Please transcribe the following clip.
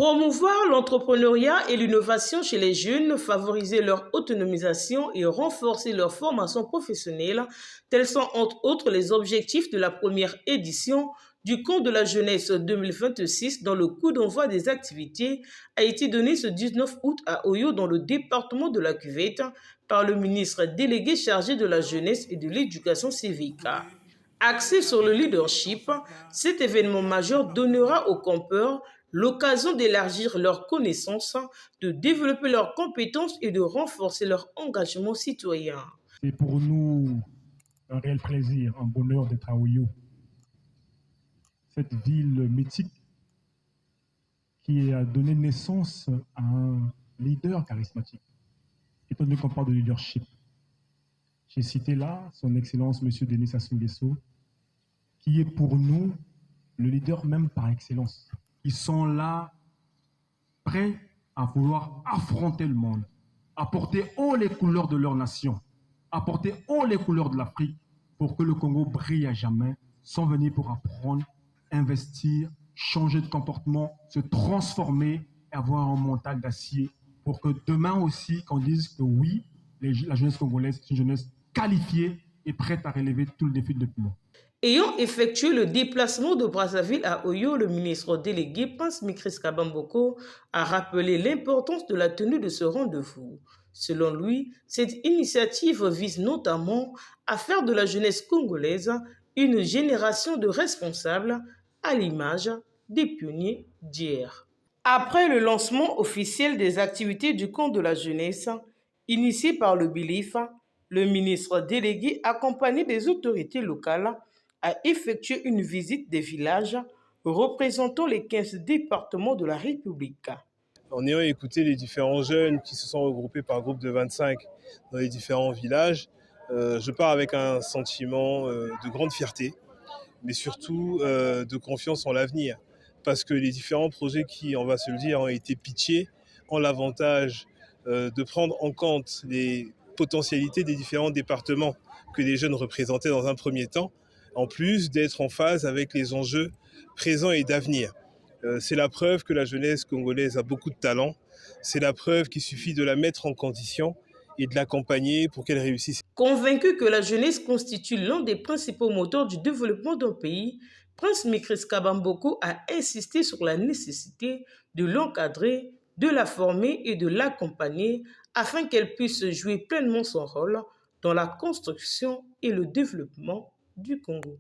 Promouvoir l'entrepreneuriat et l'innovation chez les jeunes, favoriser leur autonomisation et renforcer leur formation professionnelle, tels sont entre autres les objectifs de la première édition du Camp de la jeunesse 2026 dont le coup d'envoi des activités a été donné ce 19 août à Oyo dans le département de la Cuvette par le ministre délégué chargé de la jeunesse et de l'éducation civique. Axé sur le leadership, cet événement majeur donnera aux campeurs l'occasion d'élargir leurs connaissances, de développer leurs compétences et de renforcer leur engagement citoyen. C'est pour nous un réel plaisir, un bonheur d'être à Oyo, cette ville mythique qui a donné naissance à un leader charismatique. Étant donné qu'on parle de leadership, j'ai cité là son Excellence M. Denis Sassou Nguesso, qui est pour nous le leader même par excellence. Ils sont là, prêts à vouloir affronter le monde, à porter haut les couleurs de leur nation, à porter haut les couleurs de l'Afrique pour que le Congo brille à jamais, sont venus pour apprendre, investir, changer de comportement, se transformer et avoir un mental d'acier pour que demain aussi, qu'on dise que oui, la jeunesse congolaise est une jeunesse qualifiée et prête à relever tout le défi de demain. Ayant effectué le déplacement de Brazzaville à Oyo, le ministre délégué Prince Mikris Kabamboko a rappelé l'importance de la tenue de ce rendez-vous. Selon lui, cette initiative vise notamment à faire de la jeunesse congolaise une génération de responsables à l'image des pionniers d'hier. Après le lancement officiel des activités du camp de la jeunesse, initié par le BILIF, le ministre délégué, accompagné des autorités locales, a effectué une visite des villages représentant les 15 départements de la République. En ayant écouté les différents jeunes qui se sont regroupés par groupe de 25 dans les différents villages, je pars avec un sentiment de grande fierté, mais surtout de confiance en l'avenir. Parce que les différents projets qui, on va se le dire, ont été pitchés ont l'avantage de prendre en compte les potentialités des différents départements que les jeunes représentaient dans un premier temps, en plus d'être en phase avec les enjeux présents et d'avenir. C'est la preuve que la jeunesse congolaise a beaucoup de talent. C'est la preuve qu'il suffit de la mettre en condition et de l'accompagner pour qu'elle réussisse. Convaincu que la jeunesse constitue l'un des principaux moteurs du développement d'un pays, Prince Mikris Kabamboko a insisté sur la nécessité de l'encadrer, de la former et de l'accompagner afin qu'elle puisse jouer pleinement son rôle dans la construction et le développement du Congo.